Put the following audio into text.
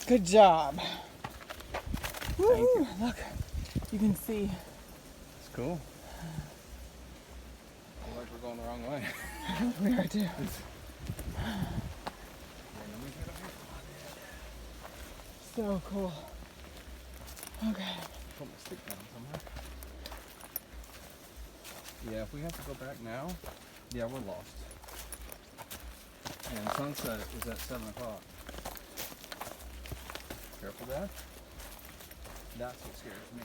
Good job. Thank you. Woo, look, you can see. It's cool. I feel like we're going the wrong way. We are too. So cool. Okay. Put my stick down somewhere. Yeah, if we have to go back now, yeah, we're lost. And sunset is at 7 o'clock. Careful, Dad. That's what scares me.